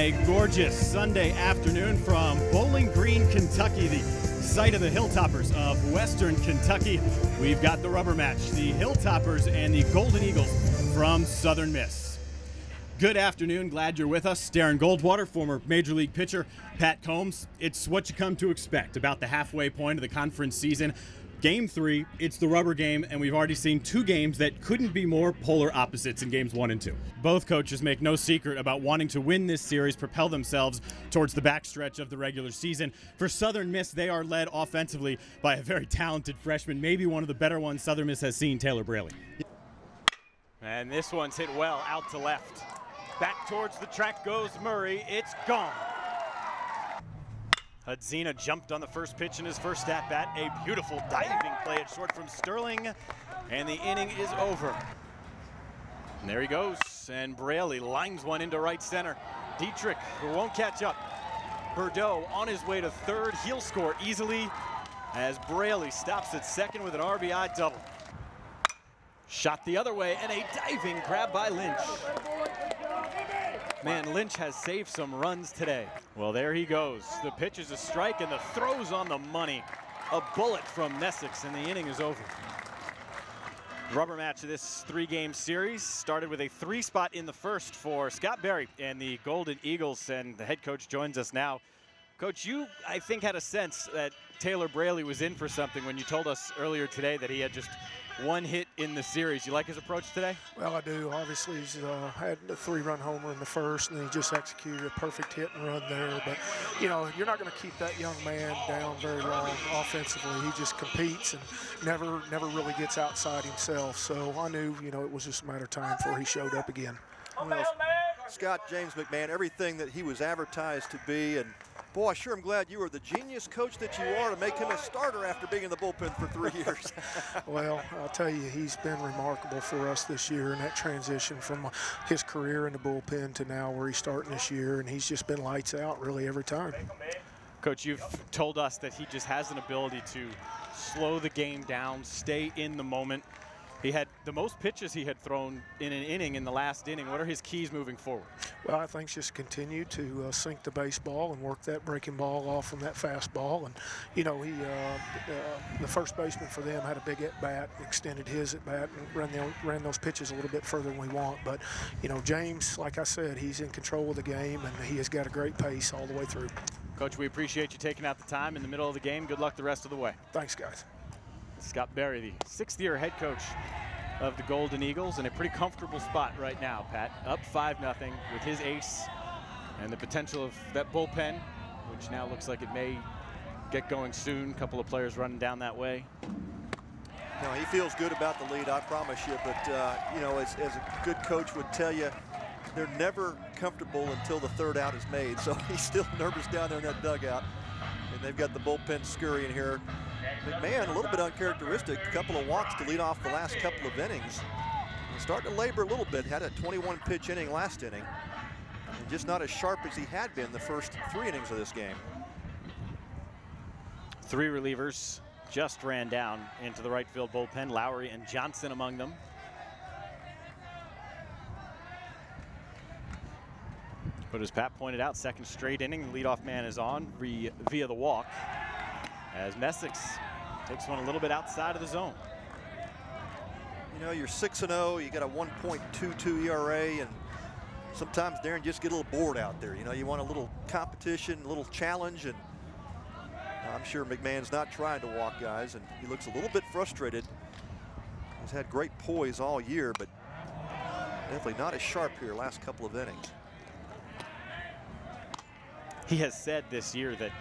a gorgeous Sunday afternoon from Bowling Green, Kentucky, the site of the Hilltoppers of Western Kentucky. We've got the rubber match, the Hilltoppers and the Golden Eagles from Southern Miss. Good afternoon, glad you're with us. Darren Goldwater, former Major League pitcher, Pat Combs. It's what you come to expect about the halfway point of the conference season. Game 3, it's the rubber game, and we've already seen two games that couldn't be more polar opposites in games 1 and 2. Both coaches make no secret about wanting to win this series, propel themselves towards the backstretch of the regular season. For Southern Miss, they are led offensively by a very talented freshman, maybe one of the better ones Southern Miss has seen, Taylor Braley. And this one's hit well out to left. Back towards the track goes Murray. It's gone. Hudzina jumped on the first pitch in his first at-bat. A beautiful diving play at short from Sterling, and the inning is over. And there he goes, and Braley lines one into right center. Dietrich, who won't catch up. Bordeaux on his way to third. He'll score easily as Braley stops at second with an RBI double. Shot the other way, and a diving grab by Lynch. Man, Lynch has saved some runs today. Well, there he goes. The pitch is a strike, and the throw's on the money. A bullet from Messick, and the inning is over. Rubber match of this 3-game series started with a 3-spot in the first for Scott Berry and the Golden Eagles, and the head coach joins us now. Coach, you, I think, had a sense that Taylor Braley was in for something when you told us earlier today that he had just one hit in the series. You like his approach today? Well, I do. Obviously, he's had a 3-run homer in the first, and he just executed a perfect hit and run there. But, you know, you're not going to keep that young man down very long offensively. He just competes and never really gets outside himself. So I knew, you know, it was just a matter of time before he showed up again. Well, Scott James McMahon, everything that he was advertised to be, and boy, I sure am glad you were the genius coach that you are to make him a starter after being in the bullpen for 3 years. Well, I'll tell you, he's been remarkable for us this year in that transition from his career in the bullpen to now where he's starting this year, and he's just been lights out really every time. Coach, you've told us that he just has an ability to slow the game down, stay in the moment. He had the most pitches he had thrown in an inning in the last inning. What are his keys moving forward? Well, I think just continue to sink the baseball and work that breaking ball off from that fastball. And, you know, he the first baseman for them had a big at-bat, extended his at-bat, and ran those pitches a little bit further than we want. But, you know, James, like I said, he's in control of the game, and he has got a great pace all the way through. Coach, we appreciate you taking out the time in the middle of the game. Good luck the rest of the way. Thanks, guys. Scott Berry, the 6th-year head coach of the Golden Eagles, in a pretty comfortable spot right now, Pat. Up 5-0 with his ace and the potential of that bullpen, which now looks like it may get going soon. A couple of players running down that way. No, he feels good about the lead, I promise you. But, you know, as a good coach would tell you, they're never comfortable until the 3rd out is made. So he's still nervous down there in that dugout. And they've got the bullpen scurrying here. McMahon, a little bit uncharacteristic, a couple of walks to lead off the last couple of innings. He's starting to labor a little bit, had a 21-pitch inning last inning, and just not as sharp as he had been the first 3 innings of this game. 3 relievers just ran down into the right field bullpen, Lowry and Johnson among them. But as Pat pointed out, 2nd straight inning, the leadoff man is on via the walk, as Messick takes one a little bit outside of the zone. You know, you're 6-0, you got a 1.22 ERA, and sometimes, Darren, just get a little bored out there. You know, you want a little competition, a little challenge, and I'm sure McMahon's not trying to walk guys, and he looks a little bit frustrated. He's had great poise all year, but definitely not as sharp here last couple of innings. He has said this year that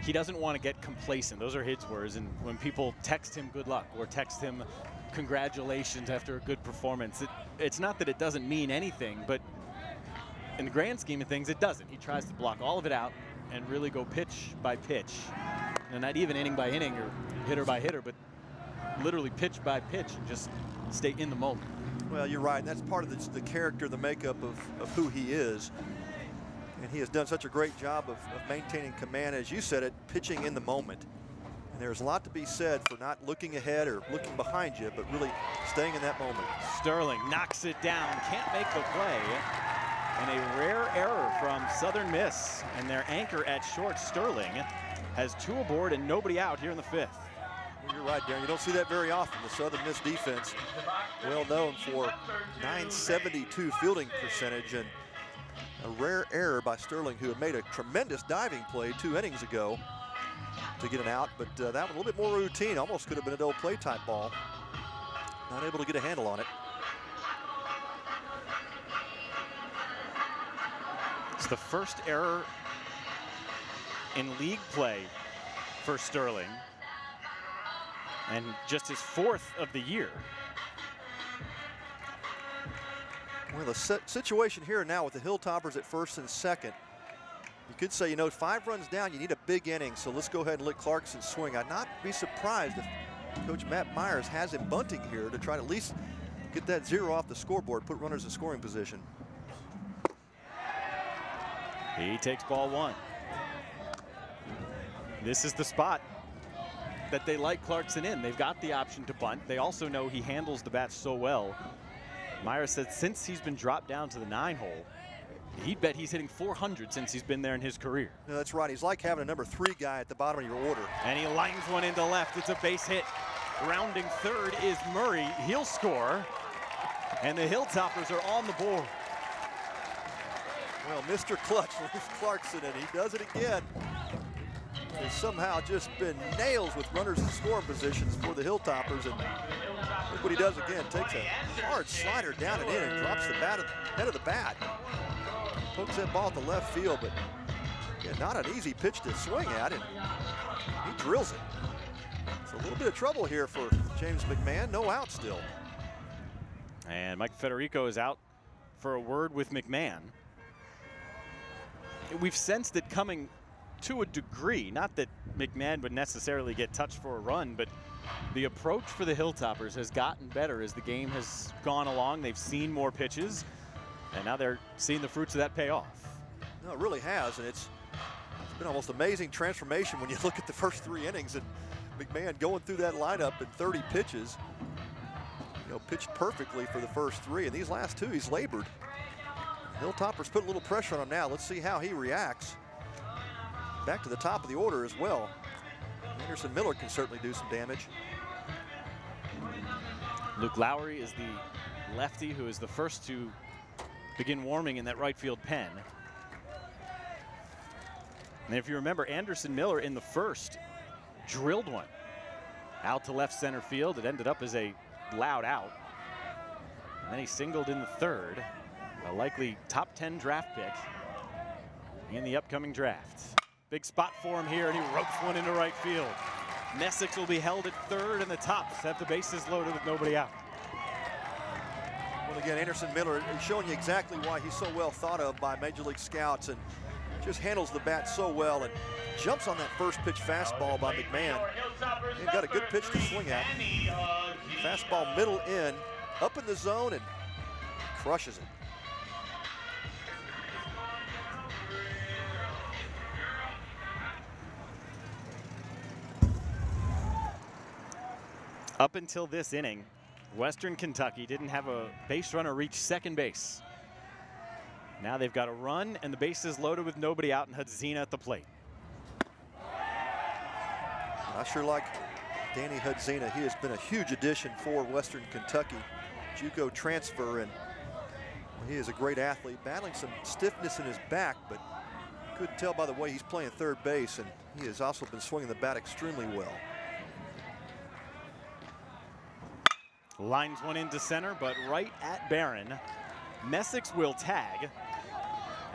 he doesn't want to get complacent. Those are his words. And when people text him good luck or text him congratulations after a good performance, it's not that it doesn't mean anything, but in the grand scheme of things, it doesn't. He tries to block all of it out and really go pitch by pitch. And not even inning by inning or hitter by hitter, but literally pitch by pitch and just stay in the moment. Well, you're right. And that's part of the character, the makeup of who he is. And he has done such a great job of maintaining command, as you said it, pitching in the moment. And there's a lot to be said for not looking ahead or looking behind you, but really staying in that moment. Sterling knocks it down, can't make the play. And a rare error from Southern Miss. And their anchor at short, Sterling, has 2 aboard and nobody out here in the 5th. Well, you're right, Darren. You don't see that very often. The Southern Miss defense, well known for .972 fielding percentage, and a rare error by Sterling, who had made a tremendous diving play 2 innings ago to get an out, but that one a little bit more routine. Almost could have been a double play type ball. Not able to get a handle on it. It's the first error in league play for Sterling, and just his 4th of the year. Well, the situation here now with the Hilltoppers at 1st and 2nd, you could say, you know, 5 runs down, you need a big inning, so let's go ahead and let Clarkson swing. I'd not be surprised if Coach Matt Myers has him bunting here to try to at least get that 0 off the scoreboard, put runners in scoring position. He takes ball 1. This is the spot that they like Clarkson in. They've got the option to bunt. They also know he handles the bat so well. Myers said since he's been dropped down to the 9 hole, he'd bet he's hitting 400 since he's been there in his career. No, that's right. He's like having a number 3 guy at the bottom of your order. And he lines one into left. It's a base hit. Rounding third is Murray. He'll score. And the Hilltoppers are on the board. Well, Mr. Clutch leaves Clarkson, and he does it again. Has somehow just been nails with runners in scoring positions for the Hilltoppers, and look what he does again. Takes a hard slider down and in and drops the bat head of the bat. Pokes that ball at the left field, but yeah, not an easy pitch to swing at, and he drills it. It's a little bit of trouble here for James McMahon. No out still. And Mike Federico is out for a word with McMahon. We've sensed it coming to a degree, not that McMahon would necessarily get touched for a run, but the approach for the Hilltoppers has gotten better as the game has gone along. They've seen more pitches, and now they're seeing the fruits of that pay off. No, it really has, and it's been almost amazing transformation when you look at the first 3 innings and McMahon going through that lineup in 30 pitches. You know, pitched perfectly for the first 3, and these last 2 he's labored. Hilltoppers put a little pressure on him now. Let's see how he reacts. Back to the top of the order as well. Anderson Miller can certainly do some damage. Luke Lowry is the lefty who is the first to begin warming in that right field pen. And if you remember, Anderson Miller in the first drilled one out to left center field. It ended up as a loud out. And then he singled in the 3rd, a likely top 10 draft pick in the upcoming draft. Big spot for him here, and he ropes one into right field. Messick will be held at 3rd, and the Tops have the bases loaded with nobody out. Well, again, Anderson Miller is showing you exactly why he's so well thought of by Major League scouts, and just handles the bat so well and jumps on that first pitch fastball by McMahon. And got a good pitch to swing at. Fastball middle in, up in the zone, and crushes it. Up until this inning, Western Kentucky didn't have a base runner reach second base. Now they've got a run and the bases loaded with nobody out, and Hudzina at the plate. I sure like Danny Hudzina. He has been a huge addition for Western Kentucky. JUCO transfer, and he is a great athlete, battling some stiffness in his back, but you could tell by the way he's playing third base, and he has also been swinging the bat extremely well. Lines one into center, but right at Barron. Messick will tag,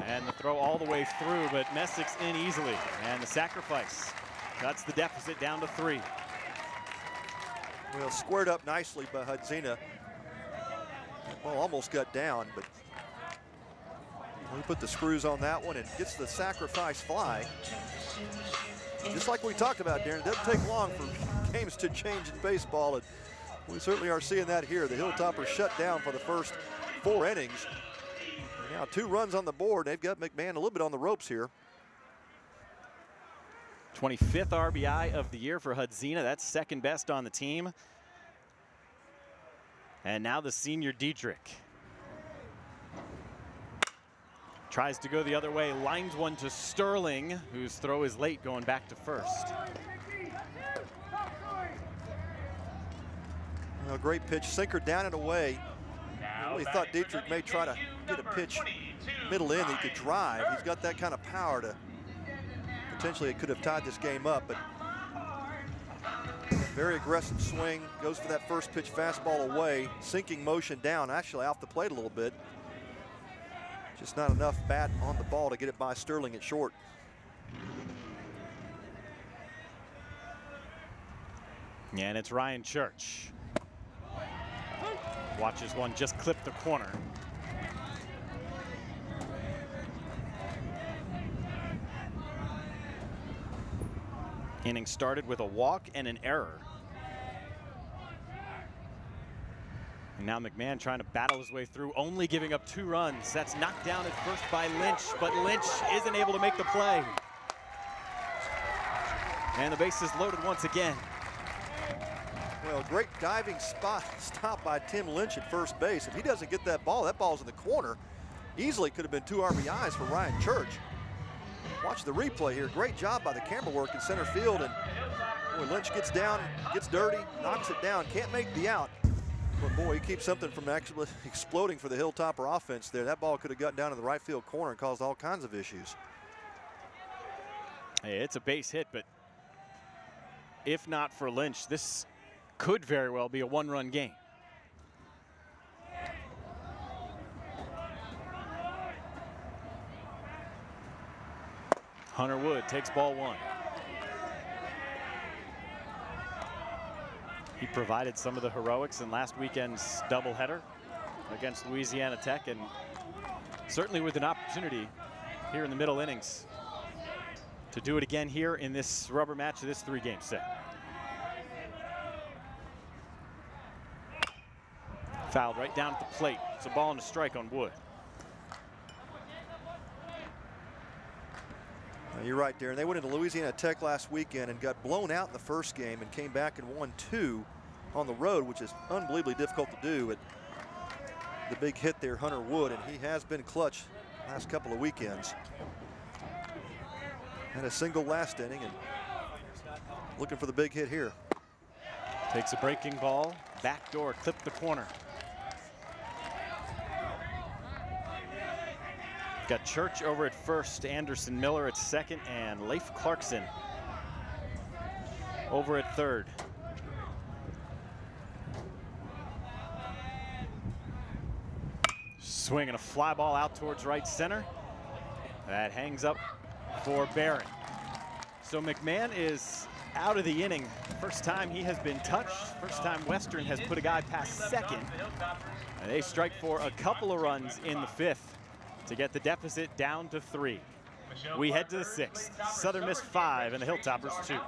and the throw all the way through, but Messick's in easily, and the sacrifice cuts the deficit down to 3. Well, squared up nicely by Hudzina. Well, almost got down, but he put the screws on that one and gets the sacrifice fly. Just like we talked about, Darren, it doesn't take long for games to change in baseball, and we certainly are seeing that here. The Hilltoppers shut down for the first 4 innings. And now 2 runs on the board. They've got McMahon a little bit on the ropes here. 25th RBI of the year for Hudzina. That's second best on the team. And now the senior Dietrich. Tries to go the other way, lines one to Sterling, whose throw is late going back to first. A great pitch, sinker down and away. I really thought Dietrich may try to get a pitch middle in that he could drive. He's got that kind of power to potentially it could have tied this game up, but very aggressive swing, goes for that first pitch fastball away, sinking motion down, actually off the plate a little bit. Just not enough bat on the ball to get it by Sterling at short. And it's Ryan Church. Watches one just clip the corner. Inning started with a walk and an error. And now McMahon trying to battle his way through, only giving up 2 runs. That's knocked down at first by Lynch, but Lynch isn't able to make the play. And the base is loaded once again. Well, great diving stop by Tim Lynch at first base. If he doesn't get that ball's in the corner. Easily could have been 2 RBIs for Ryan Church. Watch the replay here. Great job by the camera work in center field. And boy, Lynch gets down, gets dirty, knocks it down, can't make the out. But boy, he keeps something from actually exploding for the Hilltopper offense there. That ball could have gotten down in the right field corner and caused all kinds of issues. Hey, it's a base hit, but if not for Lynch, this could very well be a 1-run game. Hunter Wood takes ball 1. He provided some of the heroics in last weekend's doubleheader against Louisiana Tech, and certainly with an opportunity here in the middle innings to do it again here in this rubber match of this 3-game set. Fouled right down at the plate. It's a ball and a strike on Wood. You're right, Darren. They went into Louisiana Tech last weekend and got blown out in the first game and came back and won 2 on the road, which is unbelievably difficult to do. But the big hit there, Hunter Wood, and he has been clutch last couple of weekends. Had a single last inning and looking for the big hit here. Takes a breaking ball, backdoor, clip the corner. Got Church over at first, Anderson Miller at second, and Leif Clarkson over at third. Swinging a fly ball out towards right center. That hangs up for Barron. So McMahon is out of the inning. First time he has been touched. First time Western has put a guy past second. And they strike for a couple of runs in the 5th to get the deficit down to 3. We head to the 6th. Southern Miss 5 and the Hilltoppers 2.